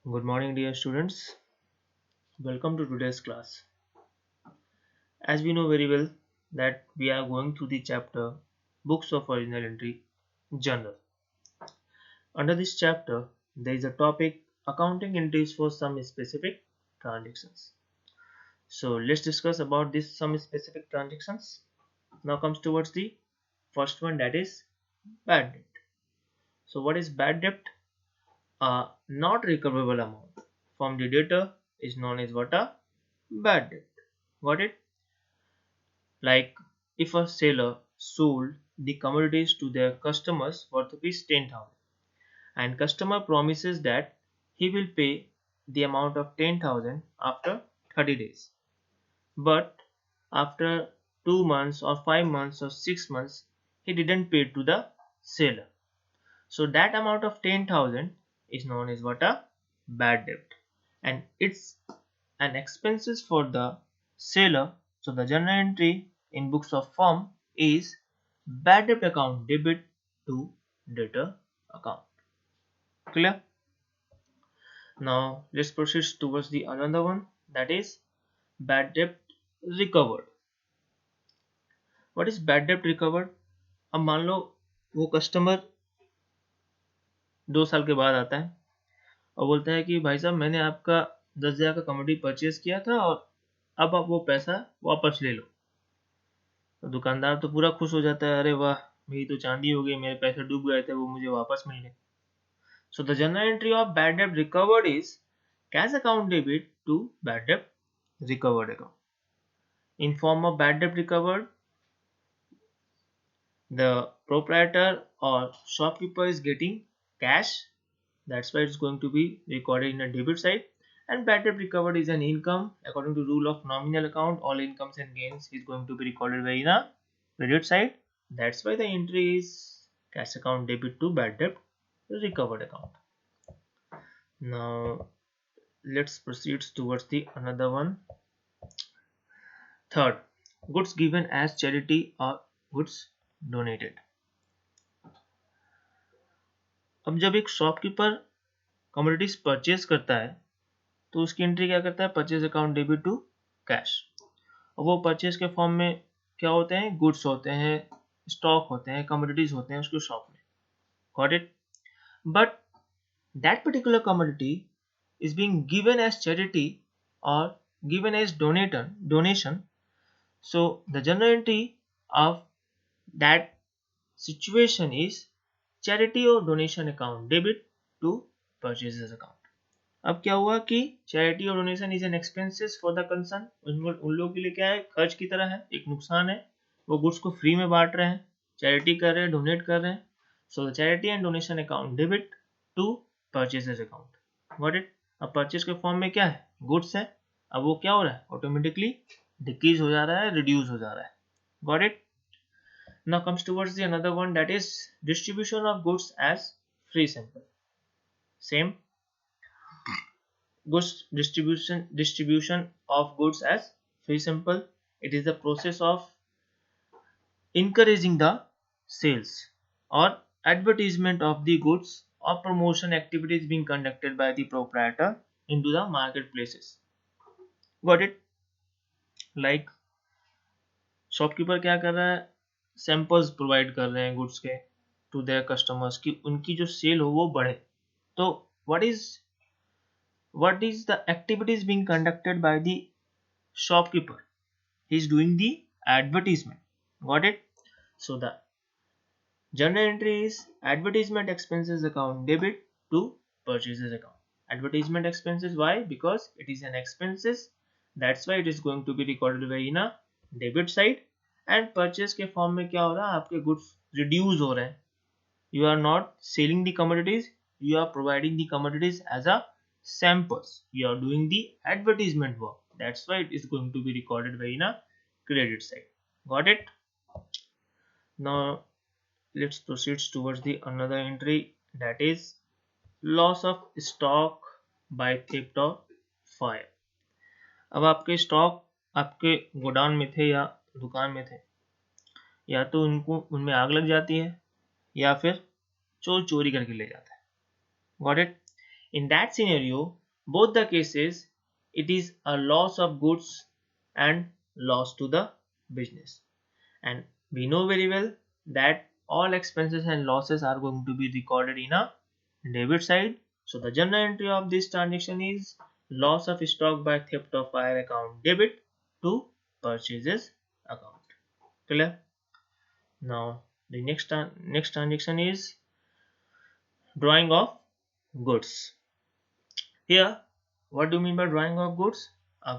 Good morning, dear students. Welcome to today's class. As we know very well that we are going through the chapter Books of Original Entry Journal. Under this chapter, there is a topic accounting entries for some specific transactions. So let's discuss about this some specific transactions. Now comes towards the first one, that is bad debt. So what is bad debt? A not recoverable amount from the debtor is known as what a bad debt. Got it? Like if a seller sold the commodities to their customers worth rupees 10,000 and customer promises that he will pay the amount of 10,000 after 30 days. But after 2 months or 5 months or 6 months he didn't pay to the seller. So that amount of 10,000 is known as what a bad debt, and it's an expenses for the seller. So the journal entry in books of firm is bad debt account debit to debtor account. Clear? Now let's proceed towards the another one, that is bad debt recovered. What is bad debt recovered? अब मान लो वो customer 2 साल के बाद आता है और बोलता है कि भाई साहब मैंने आपका 10,000 का कमोडिटी परचेज किया था और अब आप वो पैसा वापस ले लो। तो दुकानदार तो पूरा खुश हो जाता है, अरे वाह मेरी तो चांदी हो गई, मेरे पैसे डूब गए थे वो मुझे वापस मिल गए। So the general entry of bad debt recovered is cash account debit to bad debt recovered account. In form of bad debt recovered, the proprietor or shopkeeper is getting cash, that's why it's going to be recorded in a debit side, and bad debt recovered is an income according to rule of nominal account. All incomes and gains is going to be recorded by in a credit side, that's why the entry is cash account debit to bad debt recovered account. Now let's proceed towards the another one. Third, goods given as charity or goods donated. अब जब एक shopkeeper commodities purchase करता है तो उसकी entry क्या करता है? Purchase account debit to cash. और वो परचेज के फॉर्म में क्या होते हैं? गुड्स होते हैं, स्टॉक होते हैं, कमोडिटीज होते हैं उसके शॉप में। Got it? But that particular commodity is being given as charity और given as donation. So the general entry of that situation is charity और donation account debit to purchases account. अब क्या हुआ कि चैरिटी और donation is an expenses for the concern. उन लोगों के लिए क्या है? खर्च की तरह है, एक नुकसान है, वो गुड्स को फ्री में बांट रहे हैं, चैरिटी कर रहे हैं, डोनेट कर रहे हैं. So the charity and donation account debit to purchases account. Got it? अब परचेज के फॉर्म में क्या है? गुड्स है. अब वो क्या हो रहा है? ऑटोमेटिकली डिक्रीज हो जा रहा है, रिड्यूस हो जा रहा है. Got it? Now comes towards the another one, that is distribution of goods as free sample. Same, goods distribution of goods as free sample. It is the process of encouraging the sales or advertisement of the goods or promotion activities being conducted by the proprietor into the marketplaces. Got it? Like shopkeeper क्या कर रहा है? Samples provide कर रहे हैं goods के to their customers की उनकी जो सेल हो वो बढ़े. तो what is the activities being conducted by the shopkeeper? He is doing the advertisement. Got it? So the journal entry is advertisement expenses account debit to purchases account. Advertisement expenses, why? Because it is an expenses, that's why it is going to be recorded by in a debit side. And purchase के form में क्या हो रहा है? आपके goods reduce हो रहे हैं. You are not selling the commodities, you are providing the commodities as a samples, you are doing the advertisement work, that's why it is going to be recorded by in a credit side. Got it? Now let's proceed towards the another entry, that is loss of stock by theft or fire. अब आपके stock आपके godown में थे या दुकान में थे, या तो उनमें आग लग जाती है या फिर चोर चोरी करके ले जाता है. Got it? In that scenario, both the cases, it is a loss of goods and loss to the business. And we know very well that all expenses and losses are going to be recorded in a debit side. So the journal entry of this transaction is loss of stock by theft of fire account debit to purchases account. Clear? Now the next transaction is drawing of goods. Here, what do you mean by drawing of goods?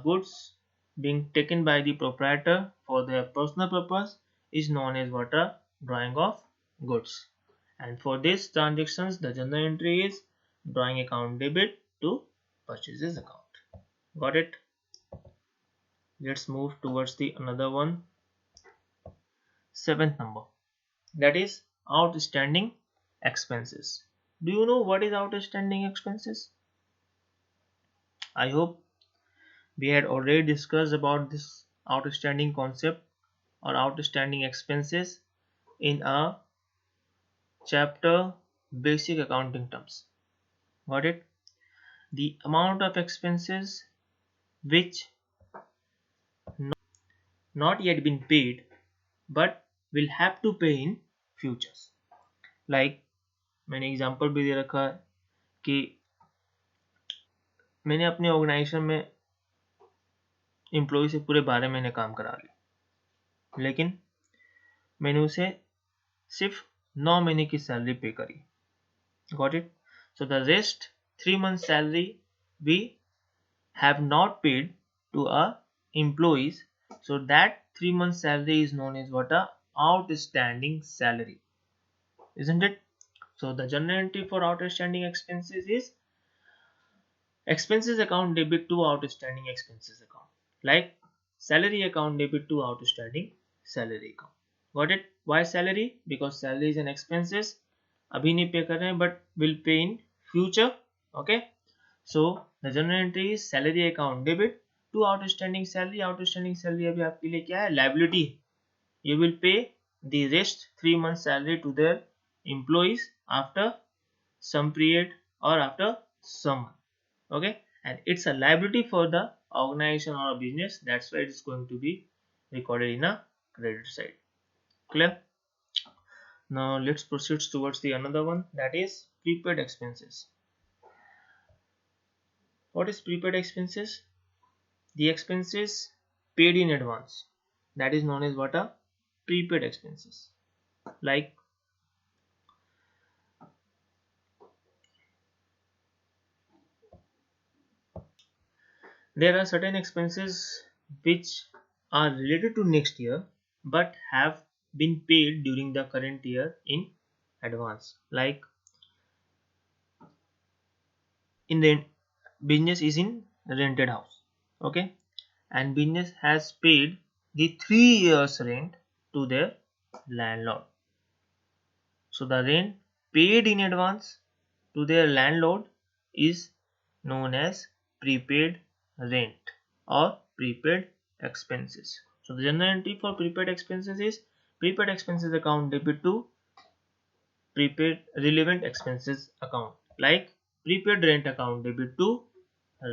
Goods being taken by the proprietor for their personal purpose is known as what a drawing of goods. And for these transactions, the journal entry is drawing account debit to purchases account. Got it? Let's move towards the another one. Seventh number, that is outstanding expenses. Do you know what is outstanding expenses? I hope we had already discussed about this outstanding concept or outstanding expenses in a chapter basic accounting terms. Got it? The amount of expenses which not yet been paid but will have to pay in futures. Like मैंने example भी दे रखा है कि मैंने अपने organisation में employ से पूरे 12 महीने काम करा लिया, लेकिन मैंने उसे सिर्फ 9 महीने की सैलरी पे करी. Got it? So the rest 3 months salary we have not paid to our employees. So that 3 months salary is known as what a outstanding salary, isn't it? So the journal entry for outstanding expenses is expenses account debit to outstanding expenses account, like salary account debit to outstanding salary account. Got it? Why salary? Because salary is an expenses, अभी नहीं पे कर रहे हैं but will pay in future. Okay, so the journal entry is salary account debit to outstanding salary. Outstanding salary अभी आपके लिए क्या है? Liability. You will pay the rest 3 months salary to their employees after some period or after some month. Okay, and it's a liability for the organization or a business. That's why it's going to be recorded in a credit side. Clear? Now let's proceed towards the another one, that is prepaid expenses. What is prepaid expenses? The expenses paid in advance, that is known as what a prepaid expenses. Like there are certain expenses which are related to next year but have been paid during the current year in advance. Like in the business is in rented house, okay, and business has paid the 3 years rent to their landlord. So the rent paid in advance to their landlord is known as prepaid rent or prepaid expenses. So the journal entry for prepaid expenses is prepaid expenses account debit to prepaid relevant expenses account, like prepaid rent account debit to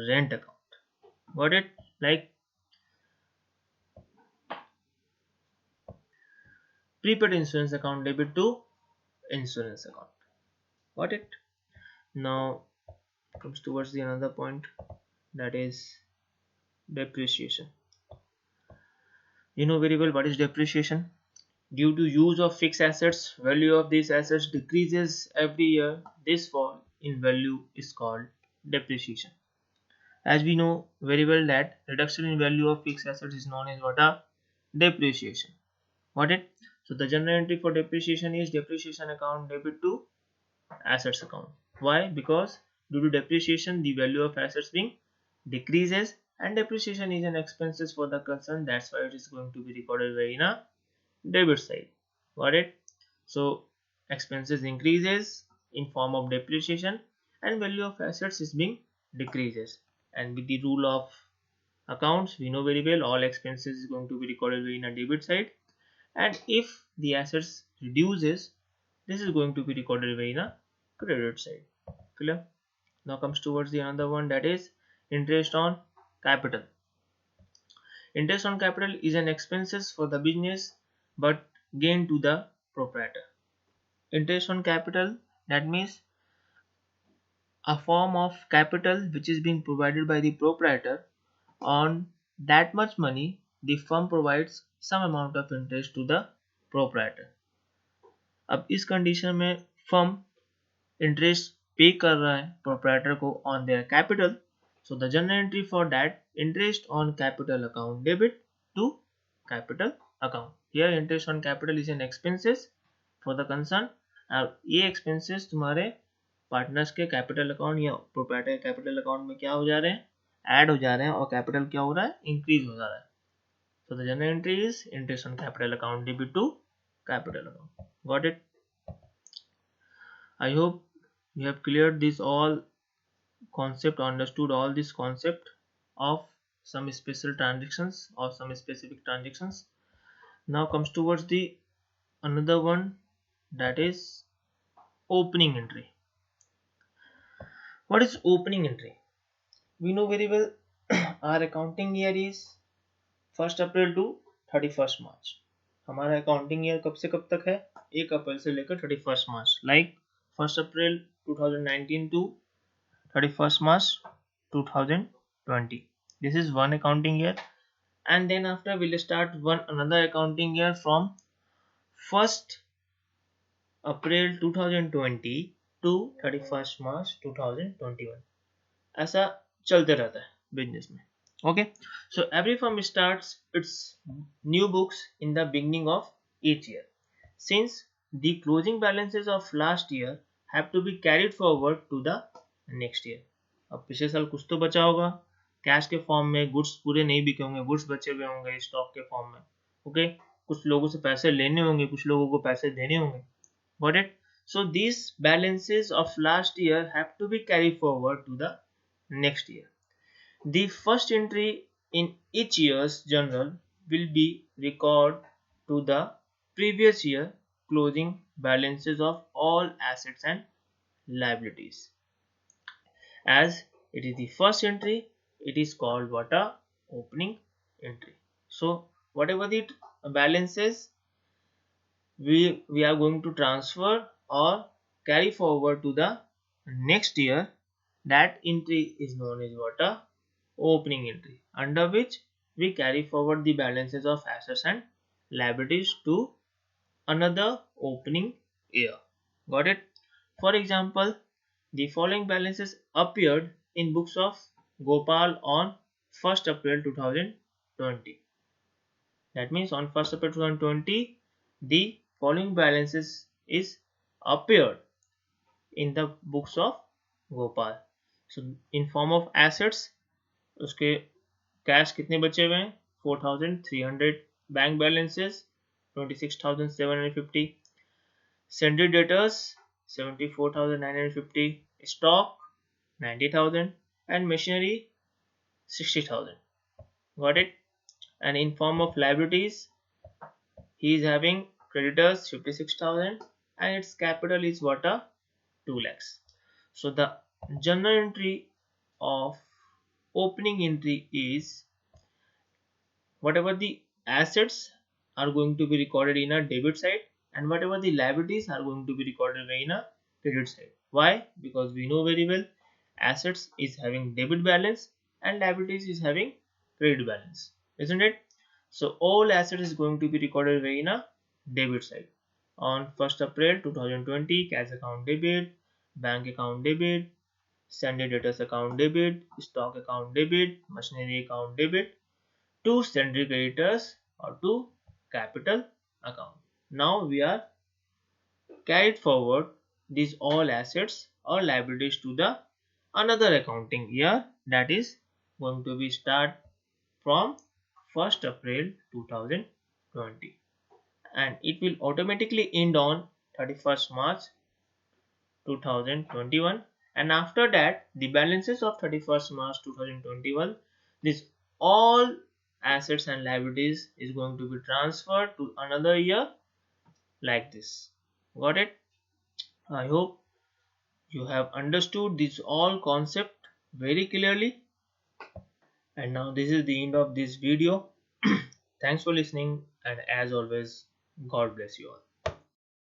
rent account. Got it? Like prepaid insurance account debit to insurance account. Got it? Now comes towards the another point, that is depreciation. You know very well what is depreciation. Due to use of fixed assets, value of these assets decreases every year. This fall in value is called depreciation. As we know very well that reduction in value of fixed assets is known as what a depreciation. Got it? So the journal entry for depreciation is depreciation account debit to assets account. Why? Because due to depreciation the value of assets being decreases, and depreciation is an expenses for the concern. That's why it is going to be recorded in a debit side. Got it? So expenses increases in form of depreciation and value of assets is being decreases. And with the rule of accounts, we know very well all expenses is going to be recorded in a debit side, and if the assets reduces, this is going to be recorded in a credit side. Clear? Now comes towards the another one, that is interest on capital. Interest on capital is an expenses for the business but gain to the proprietor. Interest on capital, that means a form of capital which is being provided by the proprietor. On that much money, the firm provides some amount of interest to the proprietor. अब इस condition में firm interest पे कर रहा है proprietor को on their capital, so the general entry for that interest on capital account debit to capital account. Here interest on capital is an expenses for the concern. और ये expenses तुम्हारे partners के capital account या proprietor capital account में क्या हो जा रहे हैं, ऐड हो जा रहे हैं, और कैपिटल क्या हो रहा है, इंक्रीज हो जा रहा है. So the general entry is interest on capital account debit to capital account. Got it? I hope you have cleared this all concept, understood all this concept of some special transactions or some specific transactions. Now comes towards the another one, that is opening entry. What is opening entry? We know very well our accounting year is 1st April to 31st March. हमारा accounting year कब से कब तक है, 1 अप्रैल से लेकर 31st March. Like 1st April 2019 to 31st March 2020. This is one accounting year, and then after we'll start one another accounting year from 1st April 2020 to 31st March 2021. ऐसा चलते रहता है बिजनेस में. Okay, so every firm starts its new books in the beginning of each year. Since the closing balances of last year have to be carried forward to the next year. अब पिछले साल कुछ तो बचा होगा cash के form में, goods पूरे नहीं बिके होंगे, गुड्स बचे हुए होंगे स्टॉक के फॉर्म में. ओके, कुछ लोगों से पैसे लेने होंगे, कुछ लोगों को पैसे देने होंगे. Got it? So these balances of last year have to be carried forward to the next year. The first entry in each year's journal will be record to the previous year closing balances of all assets and liabilities. As it is the first entry, it is called what? A opening entry. So whatever the balances we are going to transfer or carry forward to the next year, that entry is known as what? A opening entry, under which we carry forward the balances of assets and liabilities to another opening year. Got it? For example, the following balances appeared in books of Gopal on 1st April 2020. That means on 1st April 2020, the following balances is appeared in the books of Gopal. So in form of assets, उसके cash कितने बचे हुए हैं, 4300. Bank balances 26750. Sundry debtors 74950. Stock 90000 and machinery 60000. got it? And in form of liabilities, he is having creditors 56000 and its capital is what? A 2 lakhs. So the journal entry of opening entry is whatever the assets are going to be recorded in a debit side and whatever the liabilities are going to be recorded in a credit side. Why? Because we know very well assets is having debit balance and liabilities is having credit balance, isn't it? So all assets is going to be recorded in a debit side. On 1st April 2020, cash account debit, bank account debit, sundry debtors account debit, stock account debit, machinery account debit, to sundry creditors or to capital account. Now we are carried forward these all assets or liabilities to the another accounting year, that is going to be start from 1st April 2020 and it will automatically end on 31st March 2021, and after that the balances of 31st March 2021, this all assets and liabilities is going to be transferred to another year like this. Got it? I hope you have understood this all concept very clearly. And now this is the end of this video. Thanks for listening, and as always, God bless you all.